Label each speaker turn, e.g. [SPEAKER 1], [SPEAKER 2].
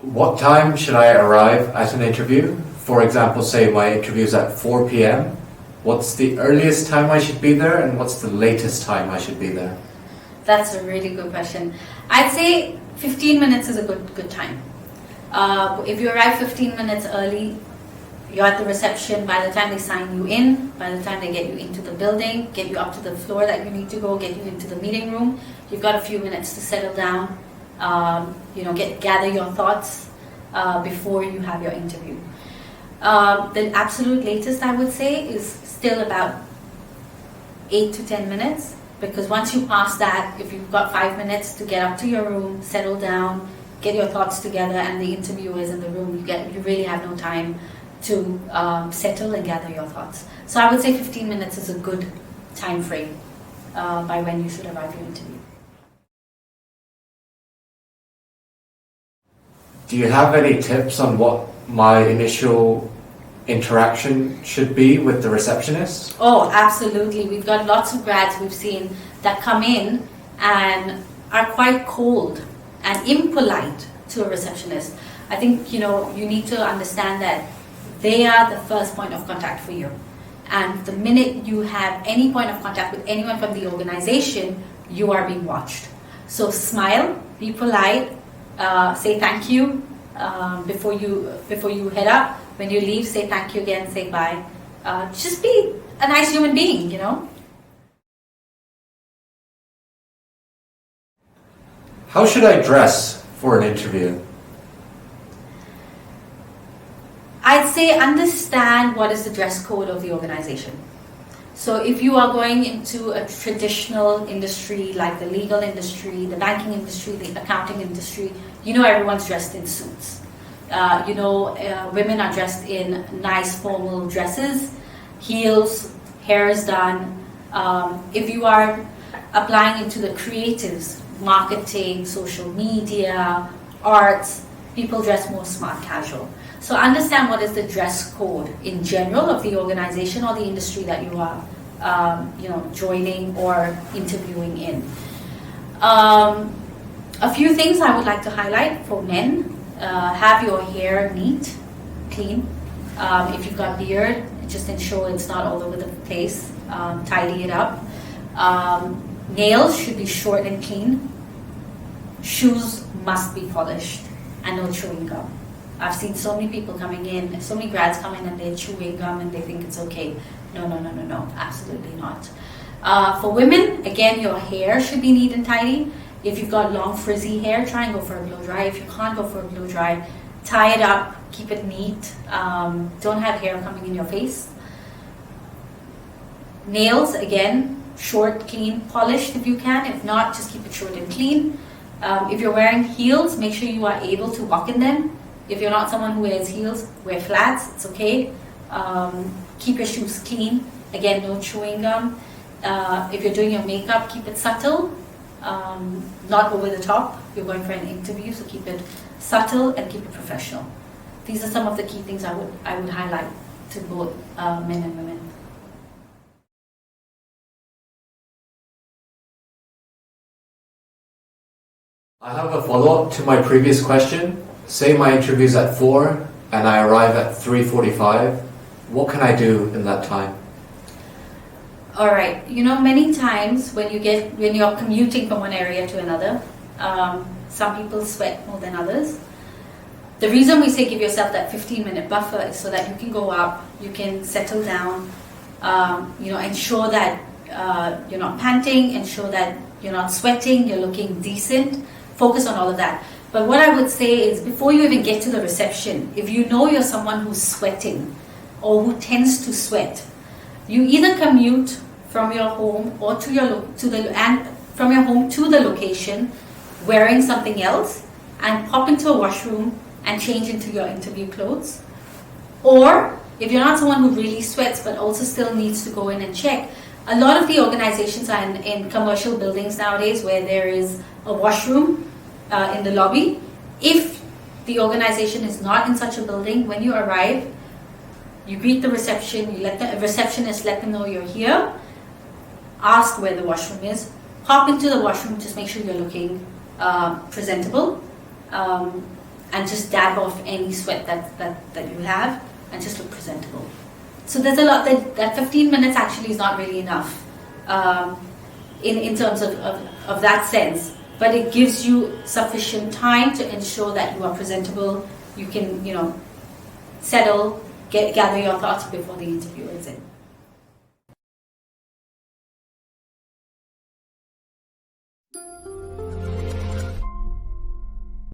[SPEAKER 1] What time should I arrive at an interview? For example, say my interview is at 4 p.m. What's the earliest time I should be there, and what's the latest time I should be there?
[SPEAKER 2] That's a really good question. I'd say 15 minutes is a good time. If you arrive 15 minutes early, you're at the reception. By the time they sign you in, by the time they get you into the building, get you up to the floor that you need to go, get you into the meeting room, you've got a few minutes to settle down, gather your thoughts before you have your interview. The absolute latest, I would say, is still about 8 to 10 minutes, because once you pass that, if you've got 5 minutes to get up to your room, settle down, get your thoughts together, and the interviewer is in the room, you really have no time to settle and gather your thoughts. So I would say 15 minutes is a good time frame by when you should arrive your interview.
[SPEAKER 1] Do you have any tips on what my initial interaction should be with the receptionist?
[SPEAKER 2] Oh, absolutely. We've got lots of grads we've seen that come in and are quite cold and impolite to a receptionist. I think, you need to understand that they are the first point of contact for you. And the minute you have any point of contact with anyone from the organization, you are being watched. So smile, be polite, say thank you before you head up. When you leave, say thank you again, say bye. Just be a nice human being,
[SPEAKER 1] How should I dress for an interview?
[SPEAKER 2] I'd say understand what is the dress code of the organization. So if you are going into a traditional industry like the legal industry, the banking industry, the accounting industry, everyone's dressed in suits. Women are dressed in nice formal dresses, heels, hair is done. If you are applying into the creatives, marketing, social media, arts, people dress more smart casual. So understand what is the dress code in general of the organization or the industry that you are joining or interviewing in. A few things I would like to highlight for men. Have your hair neat, clean. If you've got beard, just ensure it's not all over the place. Tidy it up. Nails should be short and clean. Shoes must be polished, and no chewing gum. I've seen so many people coming in, so many grads come in and they're chewing gum and they think it's okay. No, absolutely not. For women, again, your hair should be neat and tidy. If you've got long frizzy hair, try and go for a blow dry. If you can't go for a blow dry, tie it up, keep it neat. Don't have hair coming in your face. Nails, again, short, clean, polished if you can. If not, just keep it short and clean. If you're wearing heels, make sure you are able to walk in them. If you're not someone who wears heels, wear flats, it's okay. Keep your shoes clean. Again, no chewing gum. If you're doing your makeup, keep it subtle, not over the top. You're going for an interview, so keep it subtle and keep it professional. These are some of the key things I would highlight to both men and women.
[SPEAKER 1] I have a follow-up to my previous question. Say my interview's at 4 and I arrive at 3:45. What can I do in that time?
[SPEAKER 2] All right. Many times when you're commuting from one area to another, some people sweat more than others. The reason we say give yourself that 15-minute buffer is so that you can go up, you can settle down, ensure that you're not panting, ensure that you're not sweating, you're looking decent. Focus on all of that. But what I would say is before you even get to the reception, if you know you're someone who's sweating or who tends to sweat, you either commute from your home or from your home to the location wearing something else and pop into a washroom and change into your interview clothes. Or if you're not someone who really sweats but also still needs to go in and check, a lot of the organizations are in commercial buildings nowadays where there is a washroom in the lobby. If the organization is not in such a building, when you arrive, you greet the reception, you let the receptionist let them know you're here, ask where the washroom is, hop into the washroom, just make sure you're looking presentable. and just dab off any sweat that you have and just look presentable. So there's a lot that 15 minutes actually is not really enough in terms of that sense, but it gives you sufficient time to ensure that you are presentable. You can, settle, gather your thoughts before the interview is in.